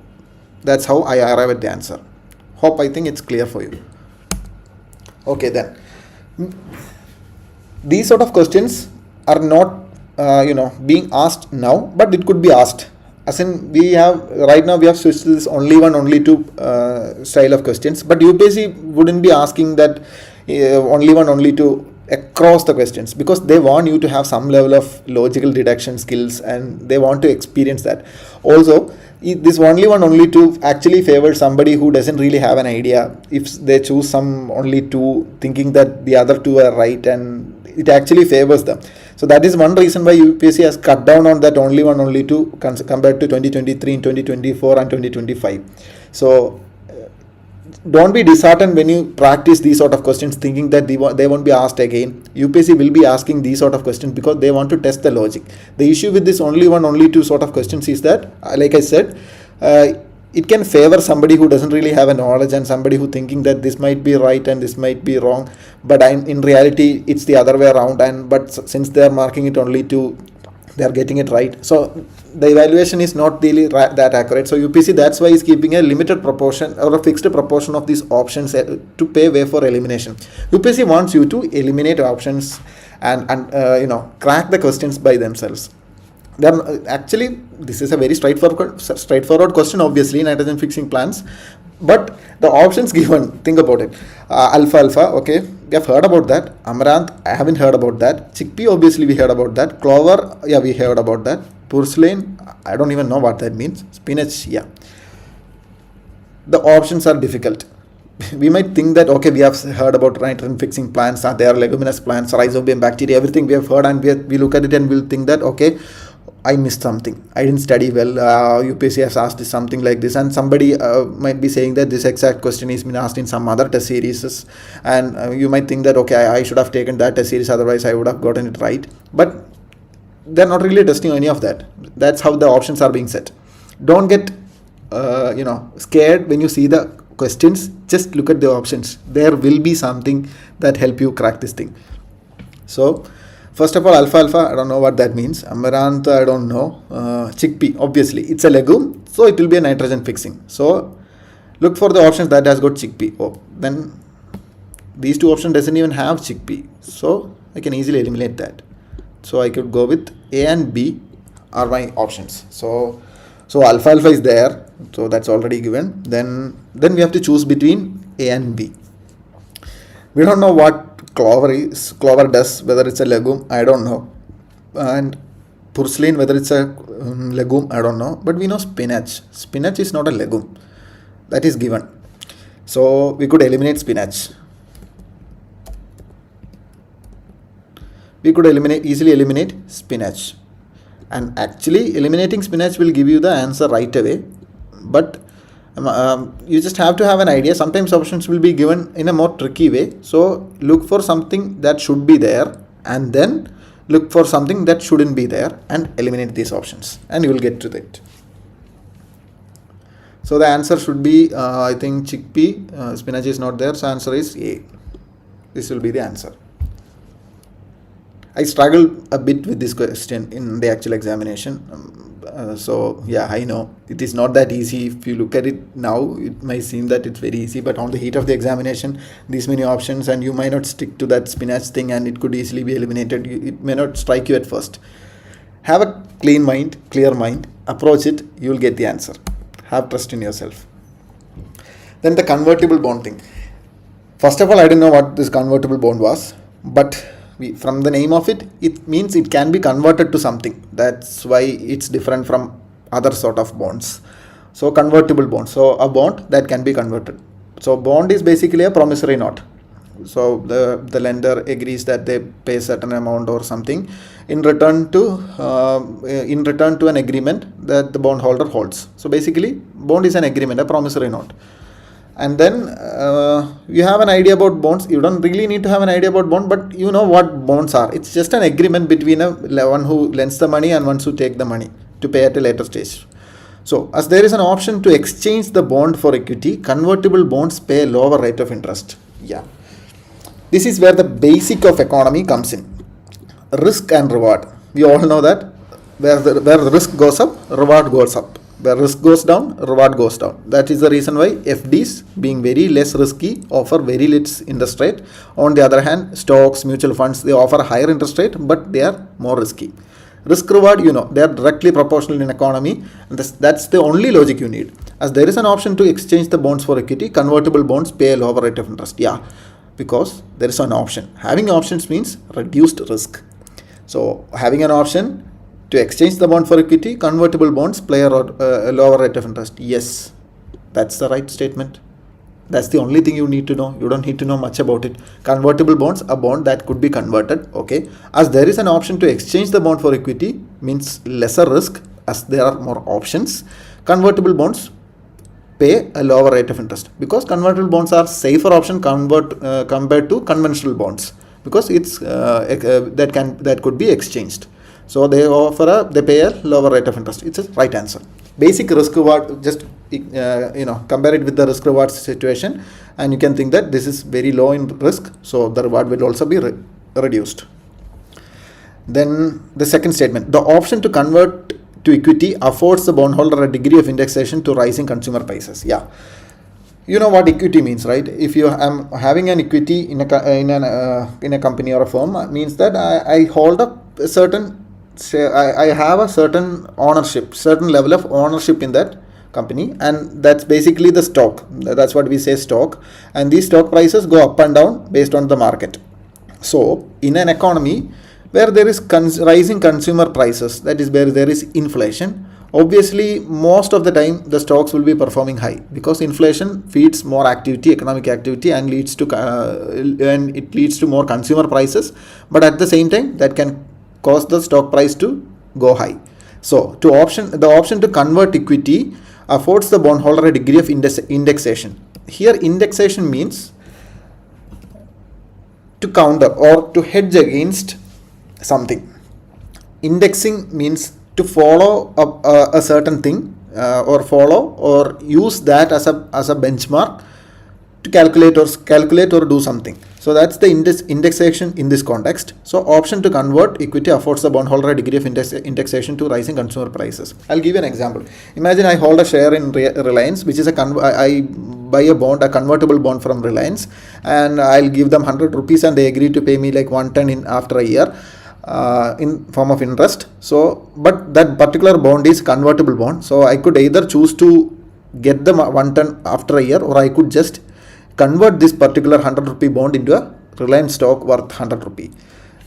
that's how I arrive at the answer. I think it's clear for you. Okay, then these sort of questions are not being asked now, but it could be asked. As in, right now we have switched to this only one, only two style of questions, but UPSC wouldn't be asking that only one, only two across the questions, because they want you to have some level of logical deduction skills and they want to experience that. Also, this only one, only two actually favors somebody who doesn't really have an idea. If they choose some only two thinking that the other two are right, and it actually favors them. So that is one reason why UPSC has cut down on that only one, only two compared to 2023, 2024 and 2025. So don't be disheartened when you practice these sort of questions thinking that they won't be asked again. UPSC will be asking these sort of questions because they want to test the logic. The issue with this only one, only two sort of questions is that, like I said, it can favor somebody who doesn't really have a knowledge and somebody who thinking that this might be right and this might be wrong, but in reality it's the other way around, but since they are marking it only two, they are getting it right. So the evaluation is not really that accurate. So UPSC, that's why is keeping a limited proportion or a fixed proportion of these options to pay way for elimination. UPSC wants you to eliminate options and crack the questions by themselves. Then actually, this is a very straightforward question, obviously, nitrogen fixing plants. But the options given, think about it. Alfalfa, okay, we have heard about that. Amaranth, I haven't heard about that. Chickpea, obviously, we heard about that. Clover, yeah, we heard about that. Purslane, I don't even know what that means. Spinach, yeah. The options are difficult. We might think that, okay, we have heard about nitrogen fixing plants, they are leguminous plants, rhizobium, bacteria, everything we have heard, and we look at it and we'll think that, okay, I missed something, I didn't study well, UPSC has asked something like this, and somebody might be saying that this exact question is been asked in some other test series, and you might think that, okay, I should have taken that test series, otherwise I would have gotten it right. But they're not really testing any of that. That's how the options are being set. Don't get scared when you see the questions. Just look at the options. There will be something that help you crack this thing. So first of all, alfalfa, I don't know what that means. Amaranth, I don't know. Chickpea, obviously it's a legume, so it will be a nitrogen fixing. So look for the options that has got chickpea. Oh, then these two options doesn't even have chickpea, so I can easily eliminate that. So I could go with A and B are my options. So alfalfa is there, so that's already given. Then we have to choose between A and B. We don't know what clover does, whether it's a legume, I don't know. And purslane, whether it's a legume, I don't know. But we know spinach is not a legume. That is given. So we could eliminate spinach. We could easily eliminate spinach. And actually eliminating spinach will give you the answer right away, but you just have to have an idea. Sometimes options will be given in a more tricky way, so look for something that should be there and then look for something that shouldn't be there and eliminate these options, and you will get to it. So the answer should be I think chickpea. Spinach is not there, so answer is A. This will be the answer. I struggled a bit with this question in the actual examination. So yeah, I know it is not that easy. If you look at it now, it might seem that it's very easy, but on the heat of the examination, these many options, and you might not stick to that spinach thing, and it could easily be eliminated. It may not strike you at first. Have a clear mind, approach it, you will get the answer. Have trust in yourself. Then the convertible bond thing. First of all, I didn't know what this convertible bond was, but from the name of it, it means it can be converted to something. That's why it's different from other sort of bonds. So convertible bond, so a bond that can be converted. So bond is basically a promissory note. So the lender agrees that they pay a certain amount or something in return to an agreement that the bondholder holds. So basically, bond is an agreement, a promissory note. And then you have an idea about bonds. You don't really need to have an idea about bond, but you know what bonds are. It's just an agreement between one who lends the money and one who take the money to pay at a later stage. So as there is an option to exchange the bond for equity, convertible bonds pay a lower rate of interest. Yeah. This is where the basic of economy comes in. Risk and reward. We all know that where the risk goes up, reward goes up. Where risk goes down, reward goes down. That is the reason why FDs, being very less risky, offer very less interest rate. On the other hand, stocks, mutual funds, they offer a higher interest rate, but they are more risky. Risk reward, they are directly proportional in economy, and that's the only logic you need. As there is an option to exchange the bonds for equity, convertible bonds pay a lower rate of interest. Yeah, because there is an option. Having options means reduced risk. So having an option to exchange the bond for equity, convertible bonds play a lower rate of interest. Yes, that's the right statement. That's the only thing you need to know. You don't need to know much about it. Convertible bonds, a bond that could be converted. Okay. As there is an option to exchange the bond for equity, means lesser risk as there are more options. Convertible bonds pay a lower rate of interest because convertible bonds are safer option compared to conventional bonds because it's that could be exchanged. So they pay a lower rate of interest. It's a right answer. Basic risk reward, just compare it with the risk reward situation, and you can think that this is very low in risk, so the reward will also be reduced. Then the second statement, the option to convert to equity affords the bondholder a degree of indexation to rising consumer prices. Yeah. You know what equity means, right? If you am having an equity in a company or a firm, means that I hold a certain I have a certain ownership, certain level of ownership in that company, and that's basically the stock. That's what we say, stock. And these stock prices go up and down based on the market. So in an economy where there is rising consumer prices, that is where there is inflation, obviously most of the time the stocks will be performing high, because inflation feeds more activity, economic activity, and it leads to more consumer prices. But at the same time, that can cause the stock price to go high. So the option to convert equity affords the bondholder a degree of indexation. Here indexation means to counter or to hedge against something. Indexing means to follow a certain thing, or follow or use that as a benchmark to calculate or do something. So that's the indexation in this context. So option to convert equity affords the bondholder a degree of indexation to rising consumer prices. I'll give you an example. Imagine I hold a share in Reliance, which is I buy a convertible bond from Reliance, and I'll give them 100 rupees, and they agree to pay me like 110 after a year. In form of interest. So, but that particular bond is convertible bond. So I could either choose to get the 110 after a year, or I could just convert this particular 100 rupee bond into a Reliance stock worth 100 rupee.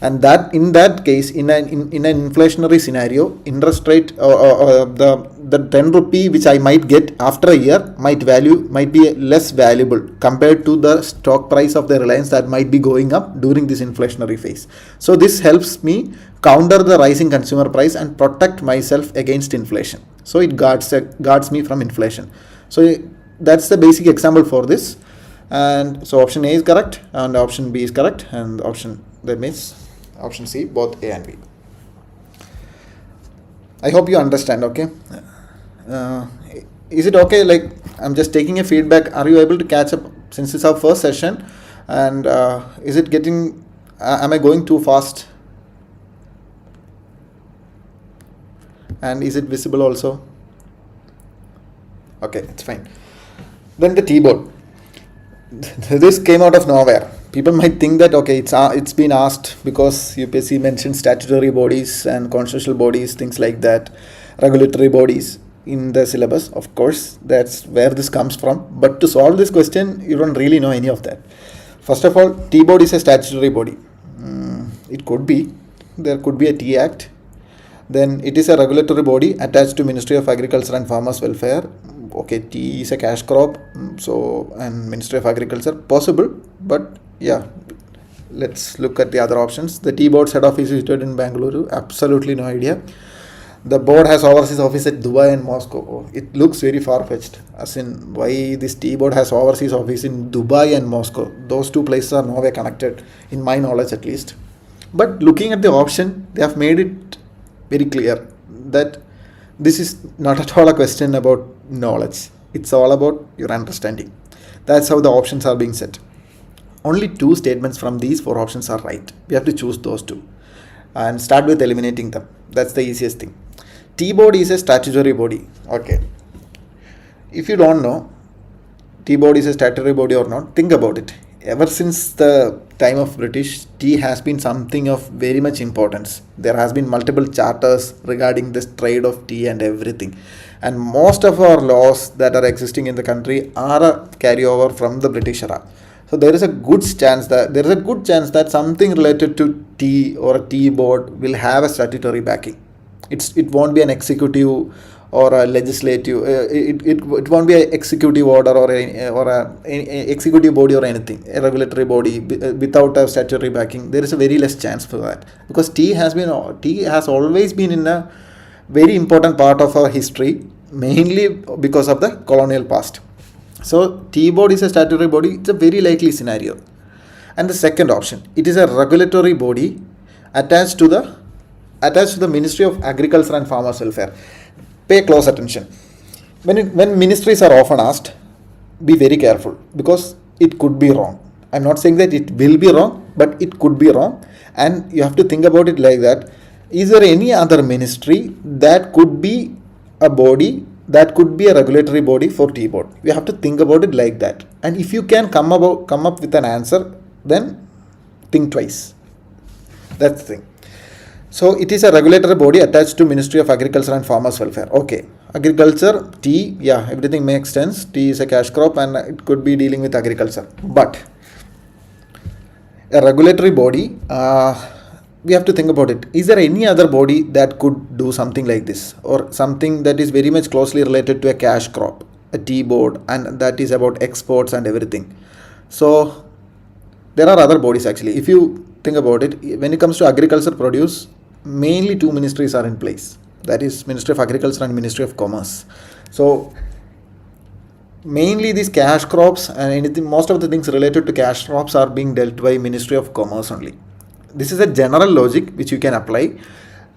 And that in that case, in an inflationary scenario, interest rate, the 10 rupee which I might get after a year might be less valuable compared to the stock price of the Reliance that might be going up during this inflationary phase. So this helps me counter the rising consumer price and protect myself against inflation. So it guards me from inflation. So that's the basic example for this. And so option A is correct, and option B is correct, and that means option C, both A and B. I hope you understand. Okay. Is it okay? Like, I'm just taking a feedback. Are you able to catch up since it's our first session? And is it getting? Am I going too fast? And is it visible also? Okay, it's fine. Then the T-board. This came out of nowhere. People might think that okay, it's been asked because UPSC mentioned statutory bodies and constitutional bodies, things like that, regulatory bodies in the syllabus. Of course, that's where this comes from. But to solve this question, you don't really know any of that. First of all, T-board is a statutory body. It could be. There could be a T-Act. Then it is a regulatory body attached to Ministry of Agriculture and Farmers Welfare. Okay, tea is a cash crop, so, and Ministry of Agriculture, possible, but yeah, let's look at the other options. The T-board's head office is situated in Bangalore. Absolutely no idea. The board has overseas office at Dubai and Moscow. Oh, it looks very far-fetched, as in why this T-board has overseas office in Dubai and Moscow. Those two places are nowhere connected, in my knowledge at least. But looking at the option, they have made it very clear that this is not at all a question about knowledge. It's all about your understanding. That's how the options are being set. Only 2 statements from these 4 options are right. We have to choose those 2 and start with eliminating them. That's the easiest thing. T-board is a statutory body. Okay. If you don't know T-board is a statutory body or not, think about it. Ever since the time of British, tea has been something of very much importance. There has been multiple charters regarding this trade of tea and everything. And most of our laws that are existing in the country are a carryover from the British era. So there is a good chance that something related to tea or a tea board will have a statutory backing. It won't be an executive or a legislative. It won't be an executive order or a executive body or anything, a regulatory body without a statutory backing. There is a very less chance for that, because tea has always been in a very important part of our history, mainly because of the colonial past. So tea board is a statutory body. It's a very likely scenario. And the second option, it is a regulatory body attached to the Ministry of Agriculture and Farmers Welfare. Pay close attention. When ministries are often asked, be very careful, because it could be wrong. I'm not saying that it will be wrong, but it could be wrong, and you have to think about it like that. Is there any other ministry that could be a body, that could be a regulatory body for tea board? You have to think about it like that. And if you can come up with an answer, then think twice. That's the thing. So it is a regulatory body attached to Ministry of Agriculture and Farmers Welfare. Okay, agriculture, tea, yeah, everything makes sense. Tea is a cash crop and it could be dealing with agriculture. But a regulatory body, we have to think about it. Is there any other body that could do something like this, or something that is very much closely related to a cash crop, a tea board, and that is about exports and everything? So there are other bodies actually. If you think about it, when it comes to agriculture produce, mainly two ministries are in place. That is Ministry of Agriculture and Ministry of Commerce. So mainly these cash crops and anything, most of the things related to cash crops are being dealt by Ministry of Commerce only. This is a general logic which you can apply.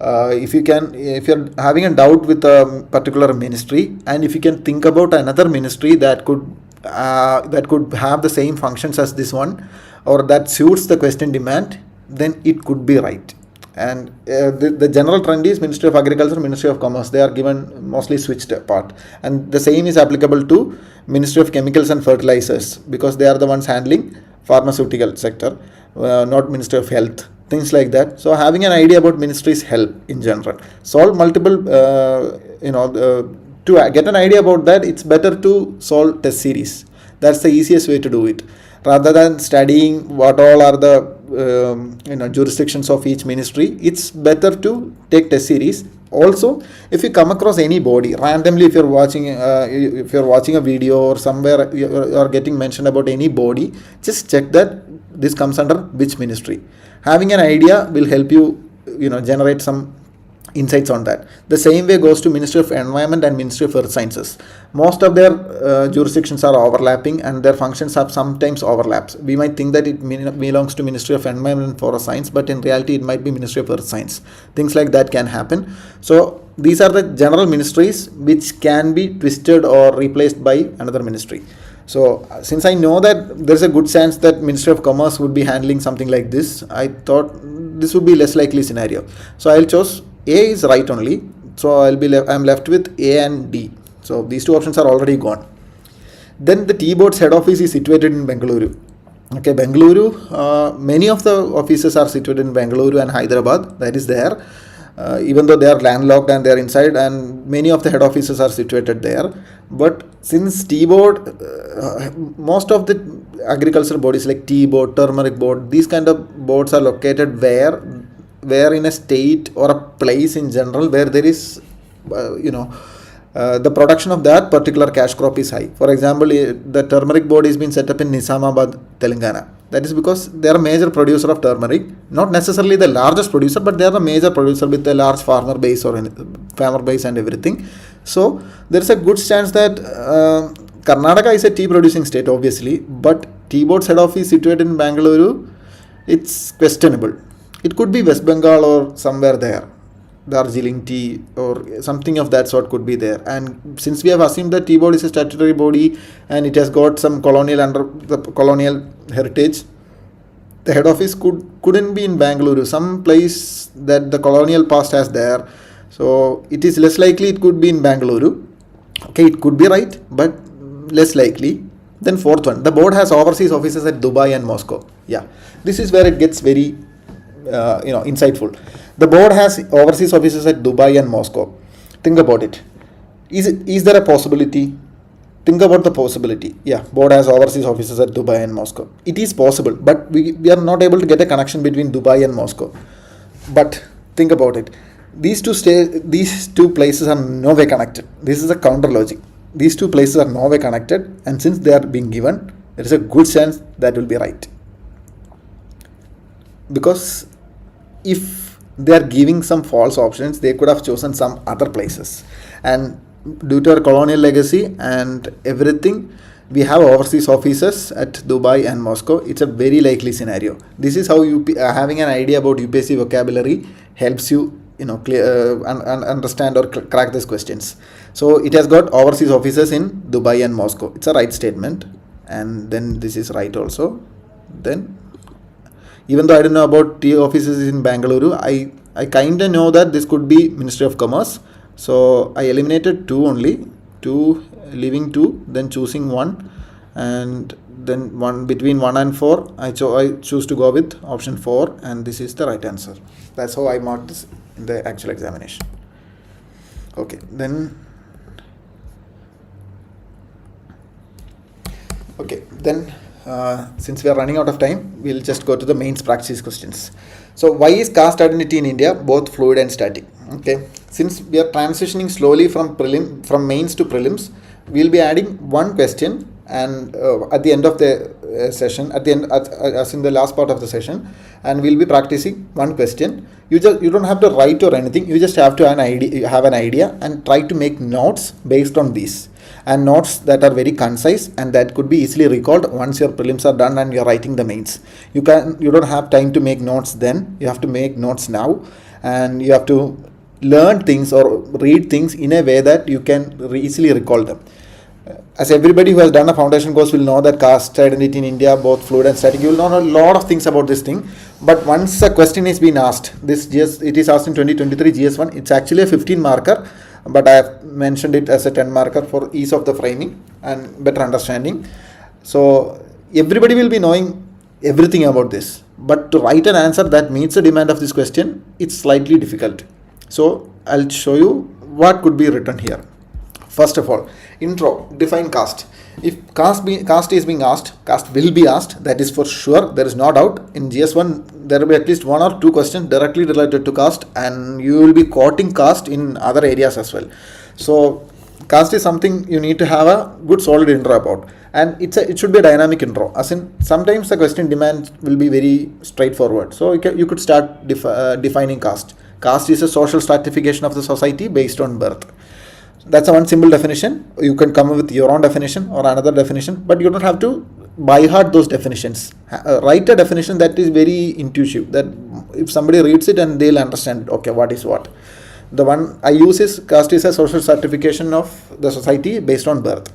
If you're having a doubt with a particular ministry, and if you can think about another ministry that could have the same functions as this one, or that suits the question demand, then it could be right. And the general trend is Ministry of Agriculture, Ministry of Commerce. They are given mostly switched apart, and the same is applicable to Ministry of Chemicals and Fertilizers, because they are the ones handling pharmaceutical sector, not Ministry of Health, things like that. So having an idea about ministries help in general. Solve multiple, to get an idea about that, it's better to solve test series. That's the easiest way to do it, rather than studying what all are the jurisdictions of each ministry. It's better to take test series. Also, if you come across any body randomly, if you're watching a video or somewhere you are getting mentioned about any body, just check that this comes under which ministry. Having an idea will help you, generate some insights on that. The same way goes to Ministry of Environment and Ministry of Earth Sciences. Most of their jurisdictions are overlapping, and their functions have sometimes overlaps. We might think that it belongs to Ministry of Environment and Forest Science, but in reality it might be Ministry of Earth Science. Things like that can happen. So these are the general ministries which can be twisted or replaced by another ministry. So since I know that there's a good chance that Ministry of Commerce would be handling something like this, I thought this would be less likely scenario. So I'll choose A is right only. So I'm left with A and D. So these two options are already gone. Then the T-Board's head office is situated in Bengaluru. Okay, Bengaluru, many of the offices are situated in Bengaluru and Hyderabad. That is there. Even though they are landlocked and they are inside, and many of the head offices are situated there. But since Tea Board, most of the agricultural bodies like Tea Board, Turmeric Board, these kind of boards are located where in a state or a place in general where there is, the production of that particular cash crop is high. For example, the Turmeric Board is being set up in Nizamabad, Telangana. That is because they are a major producer of turmeric, not necessarily the largest producer, but they are a major producer with a large farmer base and everything. So there is a good chance that Karnataka is a tea producing state, obviously, but Tea Board's head office situated in Bengaluru, it's questionable. It could be West Bengal or somewhere there. Darjeeling tea or something of that sort could be there. And since we have assumed that Tea Board is a statutory body and it has got some colonial heritage, the head office couldn't be in Bengaluru, some place that the colonial past has there. So it is less likely it could be in Bengaluru. Okay, it could be right, but less likely. Then fourth one, the board has overseas offices at Dubai and Moscow. Yeah, this is where it gets very insightful. The board has overseas offices at Dubai and Moscow. Think about it. Is there a possibility? Think about the possibility. Yeah, board has overseas offices at Dubai and Moscow. It is possible, but we are not able to get a connection between Dubai and Moscow. But think about it. These two places are no way connected. This is a counter logic. These two places are no way connected, and since they are being given, there is a good chance that will be right. Because if they are giving some false options, they could have chosen some other places, and due to our colonial legacy and everything, we have overseas offices at Dubai and Moscow. It's a very likely scenario. This is how having an idea about UPSC vocabulary helps you understand or crack these questions. So it has got overseas offices in Dubai and Moscow. It's a right statement, and then this is right also. Then even though I don't know about tea offices in Bengaluru, I kind of know that this could be Ministry of Commerce. So I eliminated two only, leaving two, then choosing one. And then between 1 and 4, I choose to go with option 4, and this is the right answer. That's how I marked this in the actual examination. Okay, then since we are running out of time, we'll just go to the mains practice questions. So why is caste identity in India both fluid and static? Okay, since we are transitioning slowly from mains to prelims, we'll be adding one question, and at the end of the session, as in the last part of the session, and we'll be practicing one question. You don't have to write or anything. You just have to have an idea and try to make notes based on these, and notes that are very concise and that could be easily recalled once your prelims are done and you're writing the mains. You don't have time to make notes then. You have to make notes now, and you have to learn things or read things in a way that you can easily recall them. As everybody who has done a foundation course will know that caste identity in India, both fluid and static, you will know a lot of things about this thing. But once a question is being asked, it is asked in 2023 GS1, it's actually a 15 marker, but I have mentioned it as a 10 marker for ease of the framing and better understanding. So everybody will be knowing everything about this, but to write an answer that meets the demand of this question, it's slightly difficult. So I'll show you what could be written here. First of all, intro, define caste. If caste is being asked, caste will be asked, that is for sure, there is no doubt. In GS1, there will be at least 1 or 2 questions directly related to caste, and you will be quoting caste in other areas as well. So caste is something you need to have a good solid intro about, and it should be a dynamic intro, as in sometimes the question demand will be very straightforward. So you could start defining caste. Caste is a social stratification of the society based on birth. That's one simple definition. You can come up with your own definition or another definition, but you don't have to by heart those definitions. Write a definition that is very intuitive, that if somebody reads it and they'll understand, okay, what is what. The one I use is caste is a social stratification of the society based on birth.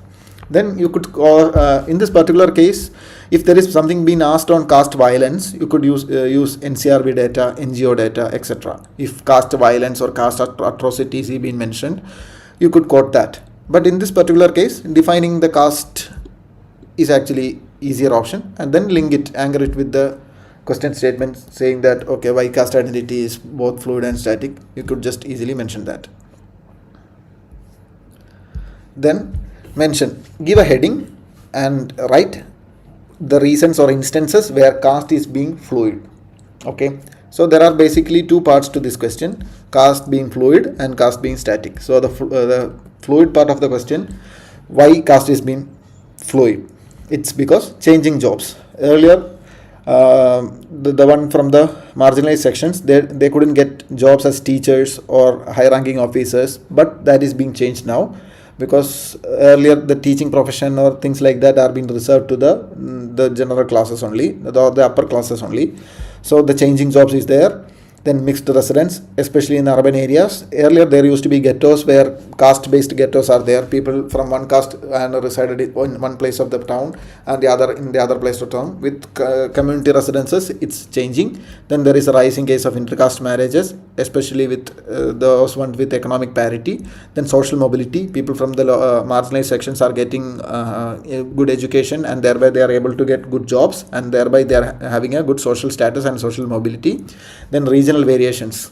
Then you could call, in this particular case, if there is something being asked on caste violence, you could use NCRB data, NGO data, etc. If caste violence or caste atrocities is being mentioned, you could quote that. But in this particular case, defining the caste is actually easier option, and then anchor it with the question statement saying that, okay, why caste identity is both fluid and static. You could just easily mention that. Then give a heading and write the reasons or instances where caste is being fluid. Okay. So there are basically 2 parts to this question, caste being fluid and caste being static. So the fluid part of the question, why caste is being fluid? It's because changing jobs. Earlier, the one from the marginalized sections, they couldn't get jobs as teachers or high-ranking officers, but that is being changed now, because earlier the teaching profession or things like that are being reserved to the general classes only, the upper classes only. So the changing jobs is there. Then mixed residents, especially in urban areas. Earlier there used to be ghettos where caste-based ghettos are there. People from one caste and resided in one place of the town and in the other place of town. With community residences, it's changing. Then there is a rising case of intercaste marriages, especially with those ones with economic parity. Then social mobility. People from the marginalized sections are getting good education, and thereby they are able to get good jobs, and thereby they are having a good social status and social mobility. Then regional variations,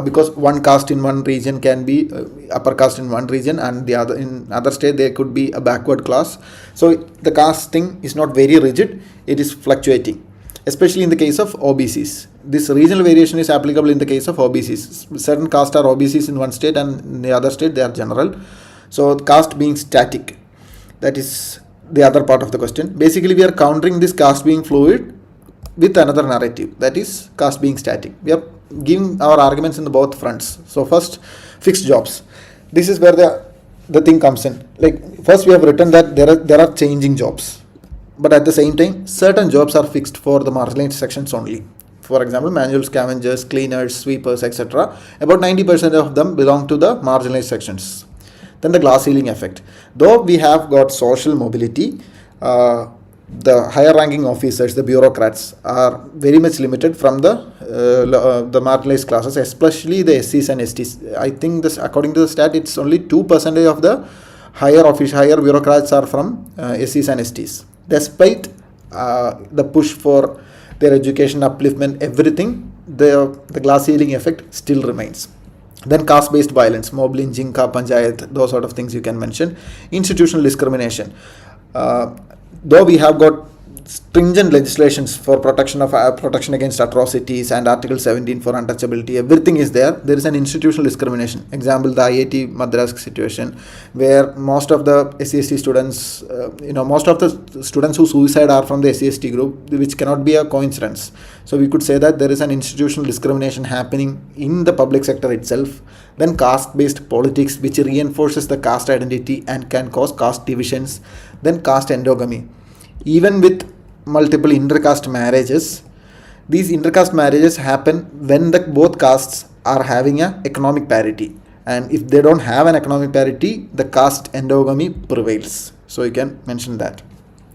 because one caste in one region can be upper caste in one region, and the other in other state there could be a backward class. So the caste thing is not very rigid, it is fluctuating, especially in the case of OBCs. This regional variation is applicable in the case of OBCs. Certain castes are OBCs in one state, and in the other state they are general. So caste being static, that is the other part of the question. Basically we are countering this caste being fluid with another narrative, that is caste being static. We are giving our arguments in the both fronts. So first, fixed jobs. This is where the thing comes in. Like first we have written that there are changing jobs, but at the same time certain jobs are fixed for the marginalized sections only. For example, manual scavengers, cleaners, sweepers, etc. About 90% of them belong to the marginalized sections. Then the glass ceiling effect. Though we have got social mobility, the higher ranking officers, the bureaucrats, are very much limited from the marginalized classes, especially the SCs and STs. I think this, according to the stat, it's only 2% of the higher bureaucrats are from SCs and STs. Despite the push for their education upliftment, everything, the glass ceiling effect still remains. Then caste-based violence, mob lynching, ka panchayat, those sort of things you can mention. Institutional discrimination. Though we have got stringent legislations for protection against atrocities and Article 17 for untouchability, everything is there. There is an institutional discrimination. Example, the IIT Madras situation, where most of the SCST students, most of the students who suicide are from the SCST group, which cannot be a coincidence. So we could say that there is an institutional discrimination happening in the public sector itself. Then caste-based politics, which reinforces the caste identity and can cause caste divisions. Then caste endogamy. Even with multiple intercaste marriages, these intercaste marriages happen when both castes are having an economic parity, and if they don't have an economic parity, the caste endogamy prevails. So you can mention that.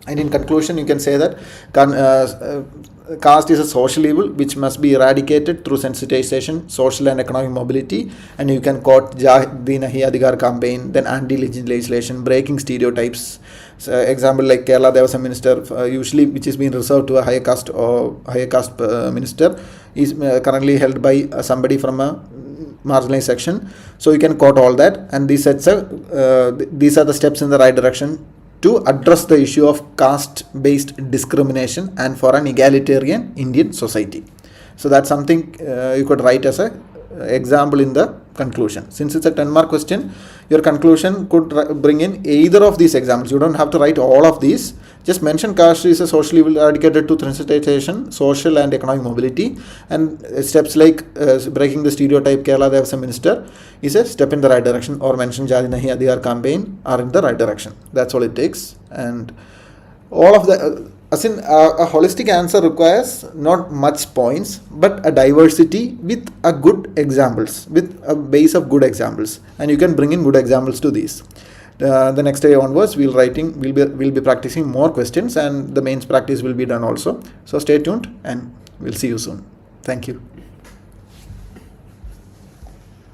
And in conclusion, you can say that caste is a social evil which must be eradicated through sensitization, social and economic mobility, and you can quote Jati Nahi Adhikar campaign, then anti-lynching legislation, breaking stereotypes. So, example like Kerala, there was a minister usually which is being reserved to a higher caste minister, is currently held by somebody from a marginalized section. So you can quote all that, and these are the steps in the right direction to address the issue of caste-based discrimination and for an egalitarian Indian society. So that's something you could write as a example in the conclusion. Since it's a 10-mark question, your conclusion could bring in either of these examples. You don't have to write all of these. Just mention caste is a social evil eradicated to sensitization, social and economic mobility, and steps like breaking the stereotype, Kerala there was a minister, is a step in the right direction, or mention Jati Nahi Adhikar campaign are in the right direction. That's all it takes. And all of the a holistic answer requires not much points, but a diversity with a good examples, with a base of good examples, and you can bring in good examples to these. The next day onwards, we'll be practicing more questions, and the mains practice will be done also. So stay tuned, and we'll see you soon. Thank you.